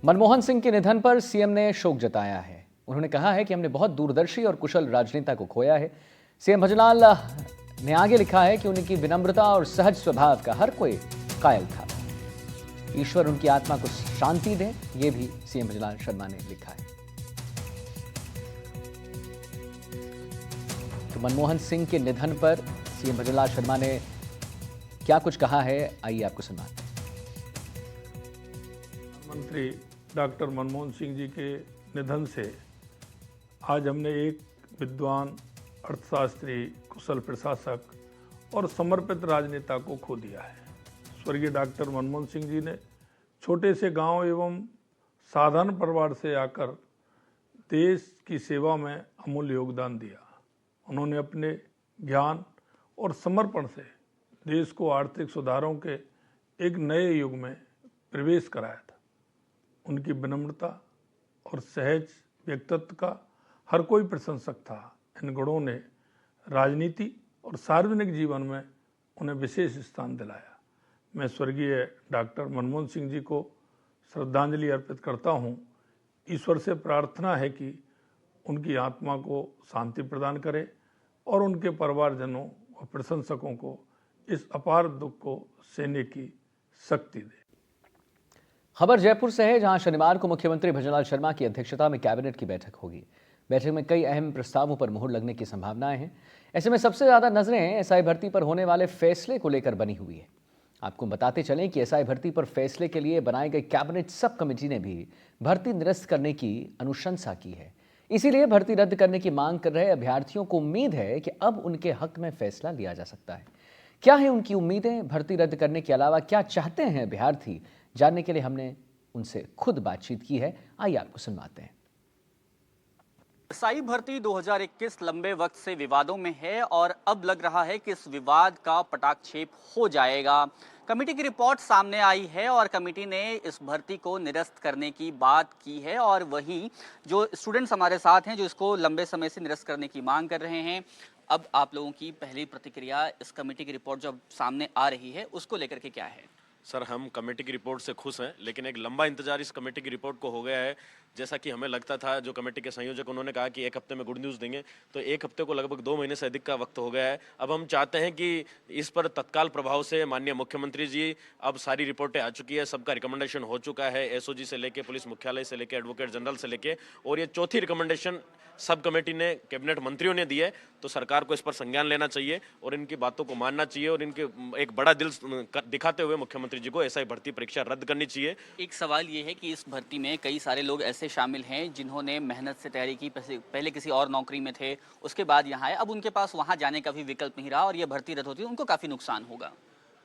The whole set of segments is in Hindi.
मनमोहन सिंह के निधन पर सीएम ने शोक जताया है। उन्होंने कहा है कि हमने बहुत दूरदर्शी और कुशल राजनेता को खोया है। सीएम भजनलाल ने आगे लिखा है कि उनकी विनम्रता और सहज स्वभाव का हर कोई कायल था। ईश्वर उनकी आत्मा को शांति दे, ये भी सीएम भजनलाल शर्मा ने लिखा है। तो मनमोहन सिंह के निधन पर सीएम भजनलाल शर्मा ने क्या कुछ कहा है, आइए आपको सुनाते हैं। मंत्री डॉक्टर मनमोहन सिंह जी के निधन से आज हमने एक विद्वान, अर्थशास्त्री, कुशल प्रशासक और समर्पित राजनेता को खो दिया है। स्वर्गीय डॉक्टर मनमोहन सिंह जी ने छोटे से गांव एवं साधारण परिवार से आकर देश की सेवा में अमूल्य योगदान दिया। उन्होंने अपने ज्ञान और समर्पण से देश को आर्थिक सुधारों के एक नए युग में प्रवेश कराया था। उनकी विनम्रता और सहज व्यक्तित्व का हर कोई प्रशंसक था। इन गुणों ने राजनीति और सार्वजनिक जीवन में उन्हें विशेष स्थान दिलाया। मैं स्वर्गीय डॉक्टर मनमोहन सिंह जी को श्रद्धांजलि अर्पित करता हूं। ईश्वर से प्रार्थना है कि उनकी आत्मा को शांति प्रदान करे और उनके परिवारजनों और प्रशंसकों को इस अपार दुख को सहने की शक्ति दे। खबर जयपुर से है, जहां शनिवार को मुख्यमंत्री भजनलाल शर्मा की अध्यक्षता में कैबिनेट की बैठक होगी। बैठक में कई अहम प्रस्तावों पर मुहर लगने की संभावनाएं हैं। ऐसे में सबसे ज्यादा नजरें एसआई भर्ती पर होने वाले फैसले को लेकर बनी हुई है। आपको बताते चलें कि एसआई भर्ती पर फैसले के लिए बनाई गई कैबिनेट सब कमेटी ने भी भर्ती निरस्त करने की अनुशंसा की है। इसीलिए भर्ती रद्द करने की मांग कर रहे अभ्यर्थियों को उम्मीद है कि अब उनके हक में फैसला लिया जा सकता है। क्या है उनकी उम्मीदें? भर्ती रद्द करने के अलावा क्या चाहते हैं अभ्यर्थी? जानने के लिए हमने उनसे खुद बातचीत की है, आइए आपको सुनवाते हैं। एसआई भर्ती 2021 लंबे वक्त से विवादों में है और अब लग रहा है कि इस विवाद का पटाक्षेप हो जाएगा। कमेटी की रिपोर्ट सामने आई है और कमेटी ने इस भर्ती को निरस्त करने की बात की है और वही जो स्टूडेंट्स हमारे साथ हैं जो इसको लंबे समय से निरस्त करने की मांग कर रहे हैं। अब आप लोगों की पहली प्रतिक्रिया इस कमेटी की रिपोर्ट जो सामने आ रही है उसको लेकर के क्या है? सर, हम कमेटी की रिपोर्ट से खुश हैं, लेकिन एक लंबा इंतजार इस कमेटी की रिपोर्ट को हो गया है। जैसा कि हमें लगता था, जो कमेटी के संयोजक उन्होंने कहा कि एक हफ्ते में गुड न्यूज़ देंगे, तो एक हफ्ते को लगभग 2 महीने से अधिक का वक्त हो गया है। अब हम चाहते हैं कि इस पर तत्काल प्रभाव से माननीय मुख्यमंत्री जी, अब सारी रिपोर्टें आ चुकी है, सबका रिकमेंडेशन हो चुका है, एसओजी से लेके, पुलिस मुख्यालय से लेके, एडवोकेट जनरल से लेके, और ये चौथी रिकमेंडेशन सब कमेटी ने, कैबिनेट मंत्रियों ने दी है। तो सरकार को इस पर संज्ञान लेना चाहिए और इनकी बातों को मानना चाहिए और इनके एक बड़ा दिल दिखाते हुए मुख्यमंत्री जी को एसआई भर्ती परीक्षा रद्द करनी चाहिए। एक सवाल ये है कि इस भर्ती में कई सारे लोग ऐसे शामिल हैं जिन्होंने मेहनत से तैयारी की, पहले किसी और नौकरी में थे, उसके बाद यहाँ आए, अब उनके पास वहाँ जाने का भी विकल्प नहीं रहा और ये भर्ती रद्द होती है, उनको काफ़ी नुकसान होगा।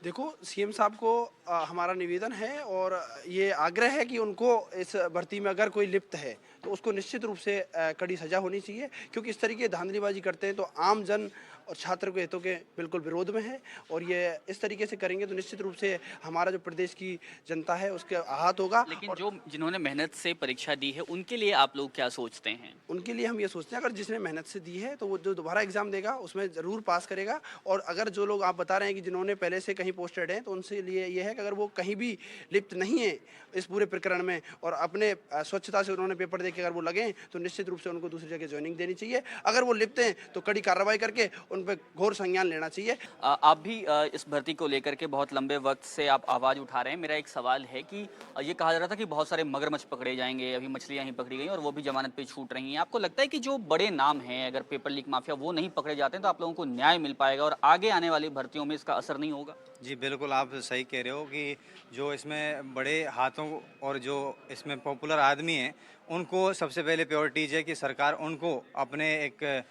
देखो, सीएम साहब को हमारा निवेदन है और ये आग्रह है कि उनको इस भर्ती में अगर कोई लिप्त है तो उसको निश्चित रूप से कड़ी सजा होनी चाहिए, क्योंकि इस तरीके धांधलीबाजी करते हैं तो आम जन और छात्र के हितों के बिल्कुल विरोध में है और ये इस तरीके से करेंगे तो निश्चित रूप से हमारा जो प्रदेश की जनता है उसके आहत होगा। लेकिन जो जिन्होंने मेहनत से परीक्षा दी है उनके लिए आप लोग क्या सोचते हैं? उनके लिए हम ये सोचते हैं, अगर जिसने मेहनत से दी है तो वो जो दोबारा एग्जाम देगा उसमें ज़रूर पास करेगा। और अगर जो लोग आप बता रहे हैं कि जिन्होंने पहले से कहीं पोस्टेड हैं, तो उनसे लिए ये है कि अगर वो कहीं भी लिप्त नहीं है इस पूरे प्रकरण में और अपने स्वच्छता से उन्होंने पेपर दे के अगर वो लगें तो निश्चित रूप से उनको दूसरी जगह ज्वाइनिंग देनी चाहिए। अगर वो लिप्त हैं तो कड़ी कार्रवाई करके उन पर घोर संज्ञान लेना चाहिए। आप भी इस भर्ती को लेकर के बहुत लंबे वक्त से आप आवाज़ उठा रहे हैं। मेरा एक सवाल है कि ये कहा जा रहा था कि बहुत सारे मगरमच्छ पकड़े जाएंगे, अभी मछलियां ही पकड़ी गई और वो भी जमानत पे छूट रही हैं। आपको लगता है कि जो बड़े नाम हैं, अगर पेपर लीक माफिया वो नहीं पकड़े जाते हैं तो आप लोगों को न्याय मिल पाएगा और आगे आने वाली भर्तियों में इसका असर नहीं होगा? जी बिल्कुल, आप सही कह रहे हो कि जो इसमें बड़े हाथों और जो इसमें पॉपुलर आदमी हैं उनको सबसे पहले प्रायोरिटीज है कि सरकार उनको अपने एक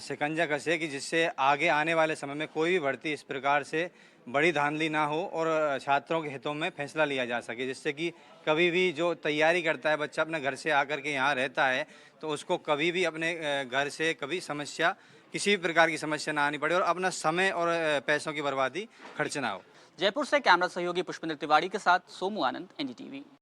शिकंजा कसे कि जिससे आगे आने वाले समय में कोई भी भर्ती इस प्रकार से बड़ी धांधली ना हो और छात्रों के हितों में फैसला लिया जा सके, जिससे कि कभी भी जो तैयारी करता है बच्चा अपने घर से आकर के यहाँ रहता है तो उसको कभी भी अपने घर से कभी समस्या, किसी भी प्रकार की समस्या ना आनी पड़े और अपना समय और पैसों की बर्बादी खर्च ना हो। जयपुर से कैमरा सहयोगी पुष्पेंद्र तिवारी के साथ सोमू आनंद, एनडीटीवी।